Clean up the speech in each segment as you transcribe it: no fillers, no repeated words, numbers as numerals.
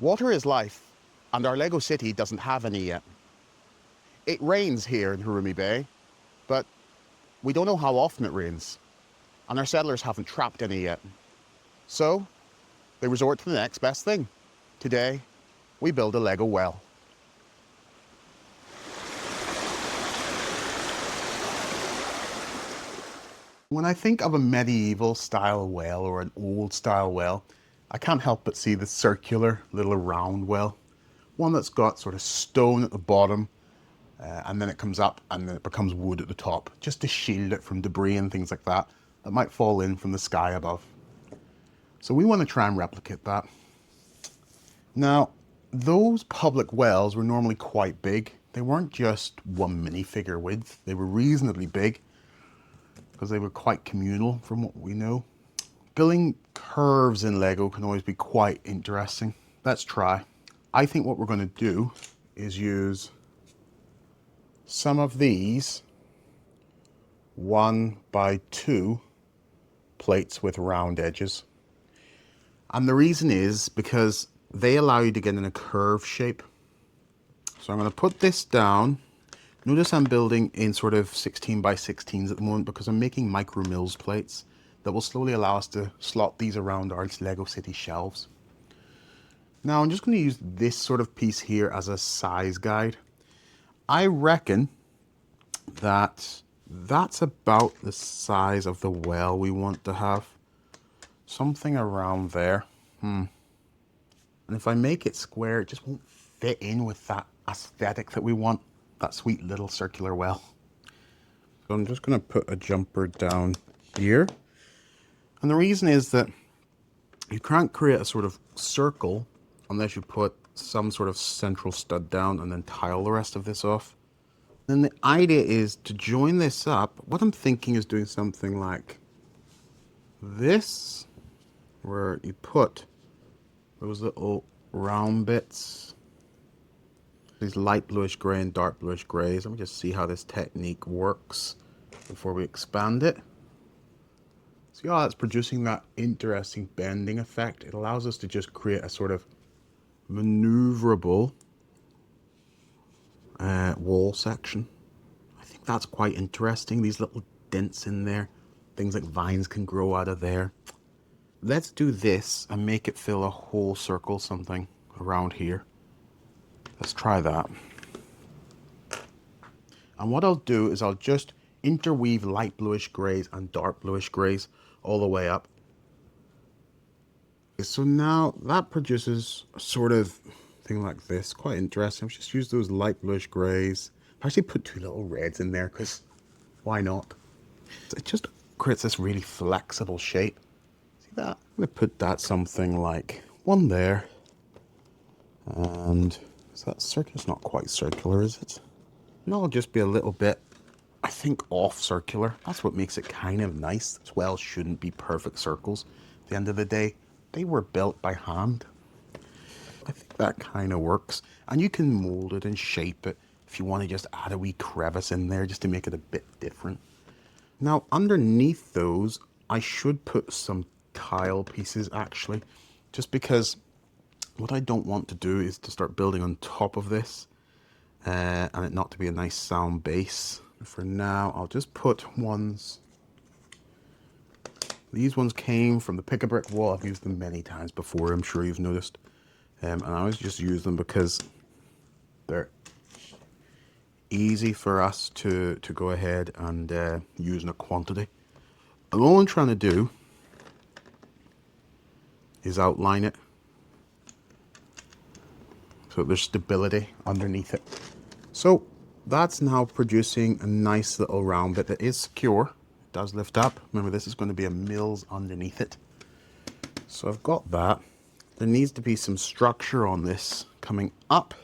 Water is life, and our Lego city doesn't have any yet. It rains here in Harumi Bay, but we don't know how often it rains, and our settlers haven't trapped any yet. So, they resort to the next best thing. Today, we build a Lego well. When I think of a medieval style well or an old style well, I can't help but see the circular little round well. One that's got sort of stone at the bottom, and then it comes up and then it becomes wood at the top, just to shield it from debris and things like that that might fall in from the sky above. So we want to try and replicate that. Now, those public wells were normally quite big. They weren't just one minifigure width, they were reasonably big because they were quite communal from what we know. Building curves in Lego can always be quite interesting. Let's try. I think what we're going to do is use some of these 1x2 plates with round edges. And the reason is because they allow you to get in a curve shape. So I'm going to put this down. Notice I'm building in sort of 16x16s at the moment because I'm making micro mills plates that will slowly allow us to slot these around our Lego City shelves. Now I'm just going to use this sort of piece here as a size guide. I reckon that that's about the size of the well we want to have. Something around there. And if I make it square, it just won't fit in with that aesthetic that we want. That sweet little circular well. So I'm just going to put a jumper down here. And the reason is that you can't create a sort of circle unless you put some sort of central stud down and then tile the rest of this off. Then the idea is to join this up. What I'm thinking is doing something like this, where you put those little round bits, these light bluish gray and dark bluish grays. Let me just see how this technique works before we expand it. See how it's producing that interesting bending effect? It allows us to just create a sort of maneuverable wall section. I think that's quite interesting. These little dents in there, things like vines can grow out of there. Let's do this and make it fill a whole circle, something around here. Let's try that. And what I'll do is I'll just interweave light bluish grays and dark bluish grays all the way up. So now that produces a sort of thing like this. Quite interesting. I'll just use those light bluish grays. I actually put two little reds in there because why not? It just creates this really flexible shape. See that? I'm going to put that something like one there. And so that circular's not quite circular, is it? No, it'll just be a little bit, I think, off circular. That's what makes it kind of nice. This well shouldn't be perfect circles. At the end of the day, they were built by hand. I think that kind of works. And you can mold it and shape it if you want to just add a wee crevice in there just to make it a bit different. Now, underneath those, I should put some tile pieces actually, just because what I don't want to do is to start building on top of this and it not to be a nice sound base. For now, I'll just put ones. These ones came from the Pick-a-Brick wall. I've used them many times before, I'm sure you've noticed. And I always just use them because they're easy for us to go ahead and use in a quantity. And all I'm trying to do is outline it so there's stability underneath it. So that's now producing a nice little round bit that is secure. It does lift up. Remember, this is going to be a mills underneath it. So I've got that. There needs to be some structure on this coming up.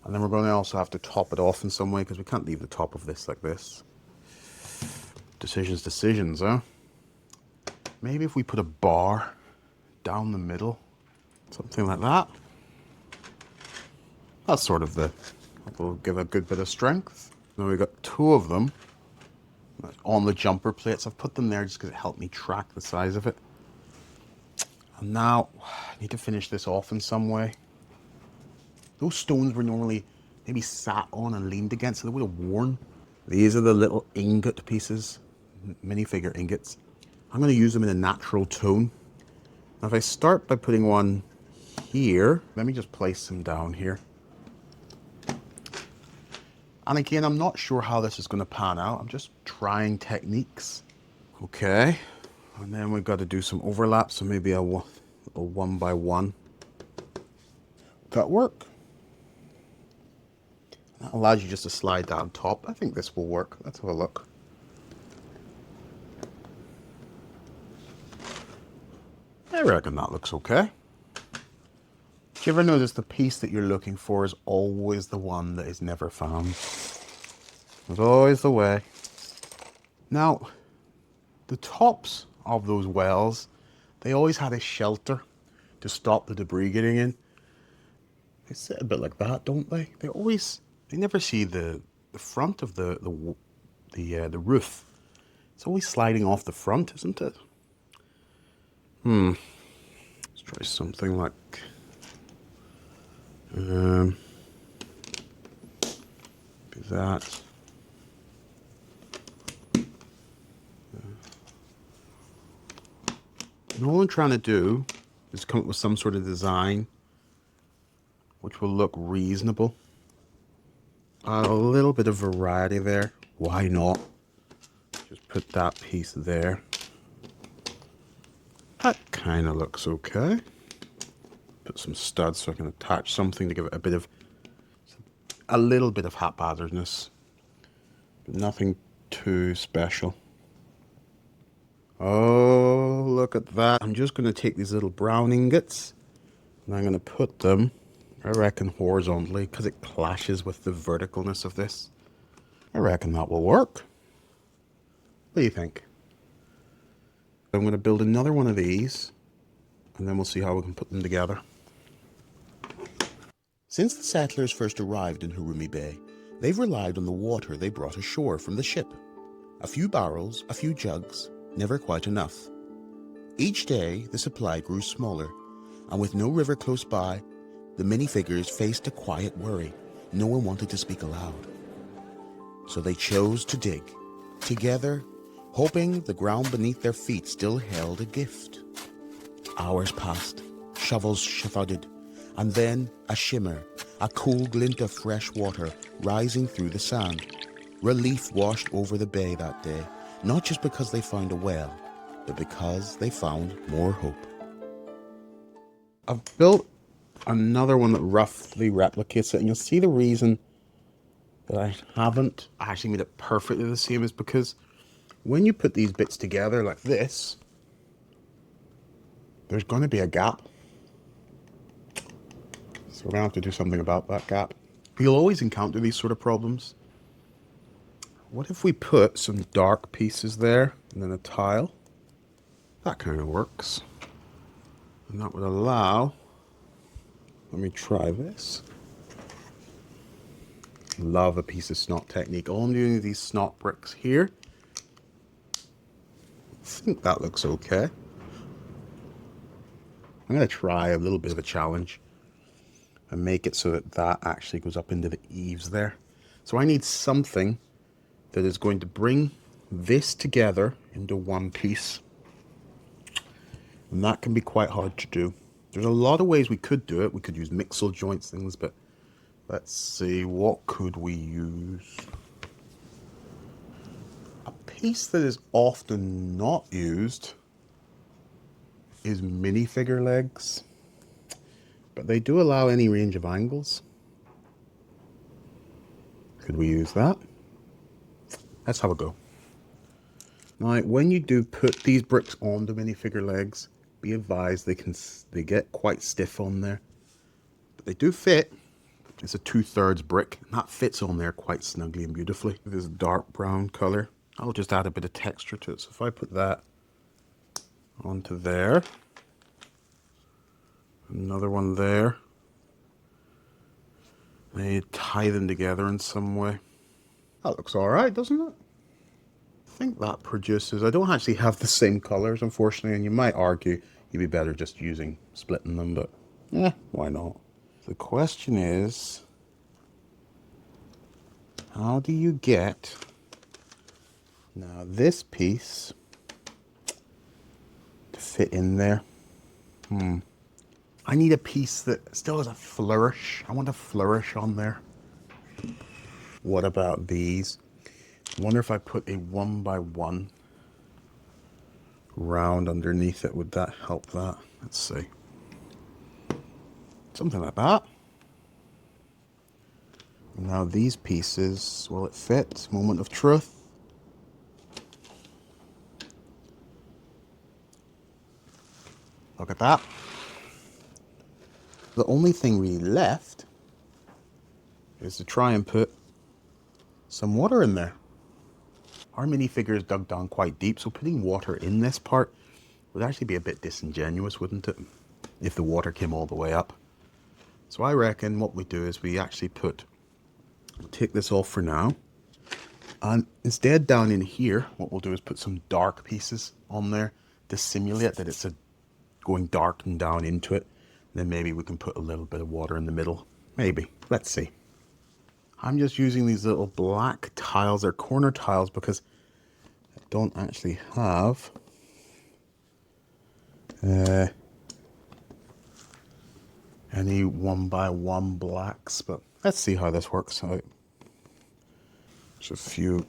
And then we're going to also have to top it off in some way because we can't leave the top of this like this. Decisions, huh? Maybe if we put a bar down the middle, something like that. That's sort of that will give a good bit of strength. Now we've got two of them on the jumper plates. I've put them there just because it helped me track the size of it. And now, I need to finish this off in some way. Those stones were normally maybe sat on and leaned against, so they would have worn. These are the little ingot pieces, minifigure ingots. I'm going to use them in a natural tone. Now if I start by putting one here, let me just place them down here. And again, I'm not sure how this is going to pan out. I'm just trying techniques. Okay. And then we've got to do some overlap, so maybe a one by one. That work? That allows you just to slide down top. I think this will work. Let's have a look. I reckon that looks okay. Do you ever notice the piece that you're looking for is always the one that is never found? It's always the way. Now, the tops of those wells, they always had a shelter to stop the debris getting in. They sit a bit like that, don't they? They never see the front of the roof. It's always sliding off the front, isn't it? Let's try something like do that. And all I'm trying to do is come up with some sort of design which will look reasonable. A little bit of variety there. Why not? Just put that piece there. That kind of looks okay. Put some studs so I can attach something to give it a little bit of haphazardness, but nothing too special. Oh, look at that. I'm just going to take these little brown ingots and I'm going to put them, I reckon, horizontally because it clashes with the verticalness of this. I reckon that will work. What do you think? I'm going to build another one of these and then we'll see how we can put them together. Since the settlers first arrived in Harumi Bay, they've relied on the water they brought ashore from the ship. A few barrels, a few jugs, never quite enough. Each day, the supply grew smaller, and with no river close by, the minifigures faced a quiet worry. No one wanted to speak aloud. So they chose to dig, together, hoping the ground beneath their feet still held a gift. Hours passed, shovels thudded, and then a shimmer, a cool glint of fresh water rising through the sand. Relief washed over the bay that day, not just because they found a well, but because they found more hope. I've built another one that roughly replicates it, and you'll see the reason that I haven't actually made it perfectly the same is because when you put these bits together like this, there's going to be a gap. So we're going to have to do something about that gap. You'll always encounter these sort of problems. What if we put some dark pieces there and then a tile? That kind of works. And that would allow, let me try this. Love a piece of snot technique. All I'm doing is these snot bricks here. I think that looks okay. I'm going to try a little bit of a challenge and make it so that that actually goes up into the eaves there. So I need something that is going to bring this together into one piece. And that can be quite hard to do. There's a lot of ways we could do it. We could use mixel joints, things, but let's see, what could we use? A piece that is often not used is minifigure legs. But they do allow any range of angles. Could we use that? Let's have a go. Now, when you do put these bricks on the minifigure legs, be advised they get quite stiff on there. But they do fit. It's a 2/3 brick, and that fits on there quite snugly and beautifully. This dark brown color. I'll just add a bit of texture to it. So if I put that onto there, another one there. They tie them together in some way. That looks alright, doesn't it? I think that produces, I don't actually have the same colors, unfortunately, and you might argue You'd be better just using splitting them, but why not? The question is, how do you get now this piece to fit in there? I need a piece that still has a flourish. I want a flourish on there. What about these? I wonder if I put a 1x1 round underneath it, would that help that? Let's see. Something like that. Now these pieces, will it fit? Moment of truth. Look at that. The only thing really left is to try and put some water in there. Our minifigure is dug down quite deep, so putting water in this part would actually be a bit disingenuous, wouldn't it? If the water came all the way up. So I reckon what we do is we actually take this off for now. And instead down in here, what we'll do is put some dark pieces on there to simulate that it's going dark and down into it. Then maybe we can put a little bit of water in the middle. Maybe. Let's see. I'm just using these little black tiles. They're corner tiles because I don't actually have any 1x1 blacks, but let's see how this works out. There's a few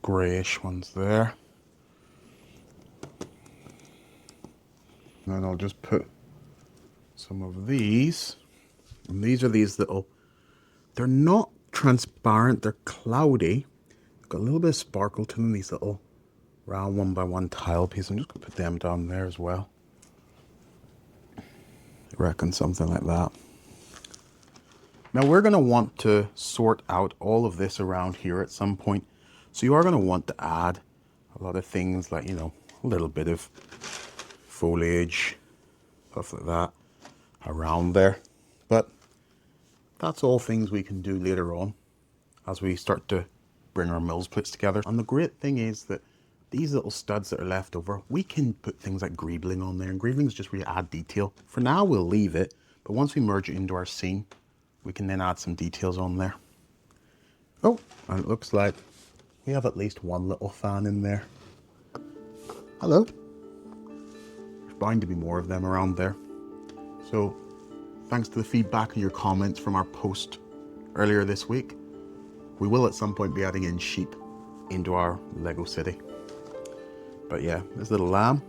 grayish ones there. And then I'll just put some of these. And these are these little, they're not transparent, they're cloudy. They've got a little bit of sparkle to them, these little round 1x1 tile pieces. I'm just going to put them down there as well. I reckon something like that. Now we're going to want to sort out all of this around here at some point. So you are going to want to add a lot of things like, you know, a little bit of foliage, stuff like that around there. But that's all things we can do later on as we start to bring our mills plates together. And the great thing is that these little studs that are left over, we can put things like greebling on there. And greebling is just really add detail. For now, we'll leave it. But once we merge it into our scene, we can then add some details on there. Oh, and it looks like we have at least one little fan in there. Hello. There's bound to be more of them around there. So thanks to the feedback and your comments from our post earlier this week, we will at some point be adding in sheep into our Lego city. But yeah, this little lamb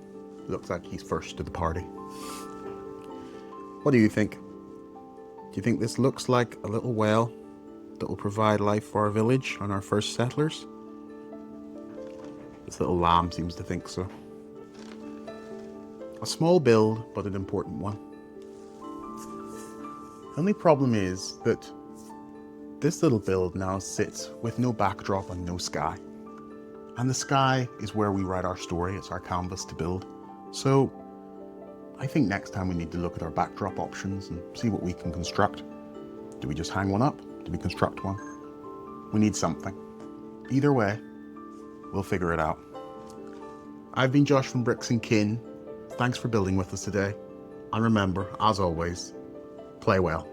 looks like he's first to the party. What do you think? Do you think this looks like a little well that will provide life for our village and our first settlers? This little lamb seems to think so. A small build, but an important one. The only problem is that this little build now sits with no backdrop and no sky. And the sky is where we write our story. It's our canvas to build. So I think next time we need to look at our backdrop options and see what we can construct. Do we just hang one up? Do we construct one? We need something. Either way, we'll figure it out. I've been Josh from Bricks and Kin. Thanks for building with us today. And remember, as always, play well.